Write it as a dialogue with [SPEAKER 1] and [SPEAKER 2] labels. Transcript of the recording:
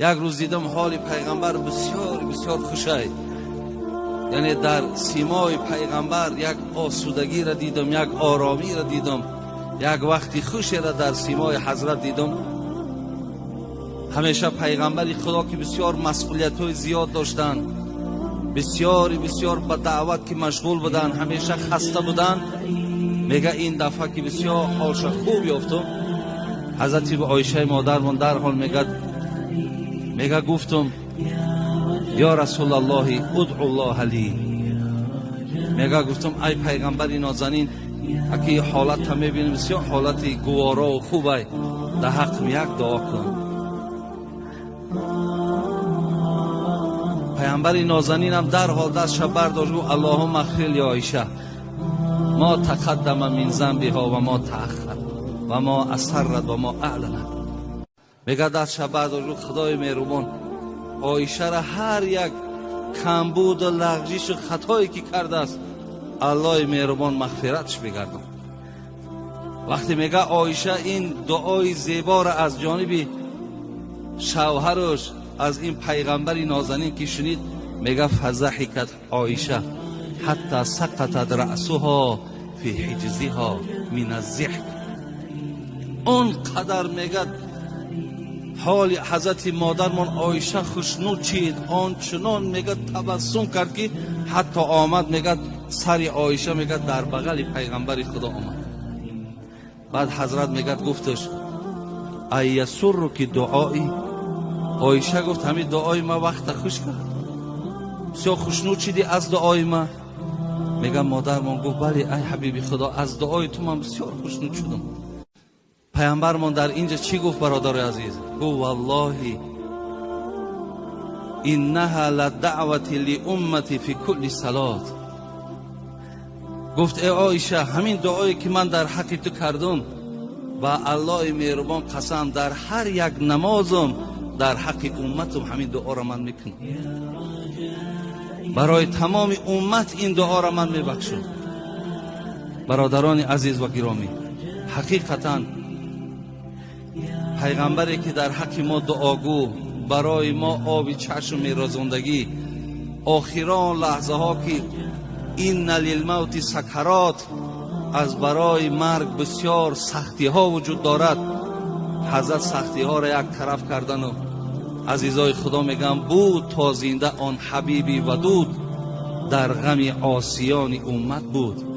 [SPEAKER 1] یک روز دیدم حال پیغمبر بسیار بسیار خوشه، یعنی در سیمای پیغمبر یک آسودگی را دیدم، یک آرامی را دیدم، یک وقتی خوشی را در سیمای حضرت دیدم. همیشه پیغمبری خدا که بسیار مسئولیت های زیاد داشتن، بسیار به دعوت که مشغول بودن، همیشه خسته بودن، میگه این دفعه که بسیار حالش خوب یافتم. حضرت عایشه مادرمان در حال میگه گفتم یا رسول الله ادعو الله لی، میگه گفتم ای پیغمبری نازنین، اگه حالت هم میبینیم بسیار حالت گوارا و خوبه، در حق یک دعا کن. پیغمبری نازنین هم در حال دستش برداشت گفت اللهم اغفر لعایشه ما تقدم من ذنبها و ما تأخر و ما اسرت و ما اعلنت. میگه دستش برداشت گفت خدای مهربان، عایشه را هر یک کمبود و لغزش و خطایی که کرده است الله مهربان مغفرتش بگردم. وقتی میگه عایشه این دعای زیبا را از جانب شوهرش از این پیغمبری نازنین که شنید، میگه فضحکت عایشه حتی سقطت رأسها فی حجزها من الضحک. اون قدر میگه حال حضرت مادرمان عایشه خوشنود چید، آنچنان میگه تبسم کرد که حتی آمد میگه سر عایشه میگه در بغل پیغمبر خدا آمد. بعد حضرت میگه گفتش ایسر که دعایی، عایشه گفت همین دعای ما وقت خوش کرد، بسیار خوشنود چیدی از دعای ما. میگه مادرمان گفت بله ای حبیبی خدا، از دعای تو من بسیار خوشنود شدم. پیامبرمان در اینجا چی گفت برادر عزیز؟ گفت والله انها لدعوت لامتی فی کل صلات. گفت ای عایشه همین دعایی که من در حق تو کردم و الله مهربان قسم در هر یک نمازم در حق امتم همین دعا را من میکنم، برای تمام امت این دعا را من میبخشم. برادران عزیز و گرامی، حقیقتا پیغمبری که در حق ما دعاگو، برای ما آب چشم میرازندگی، آخران لحظه ها که این للموت سکرات، از برای مرگ بسیار سختی ها وجود دارد، حضرت سختی ها را یک طرف کردن و عزیزای خدا میگم بود تا زنده آن حبیبی ودود در غم عاصیان امت بود.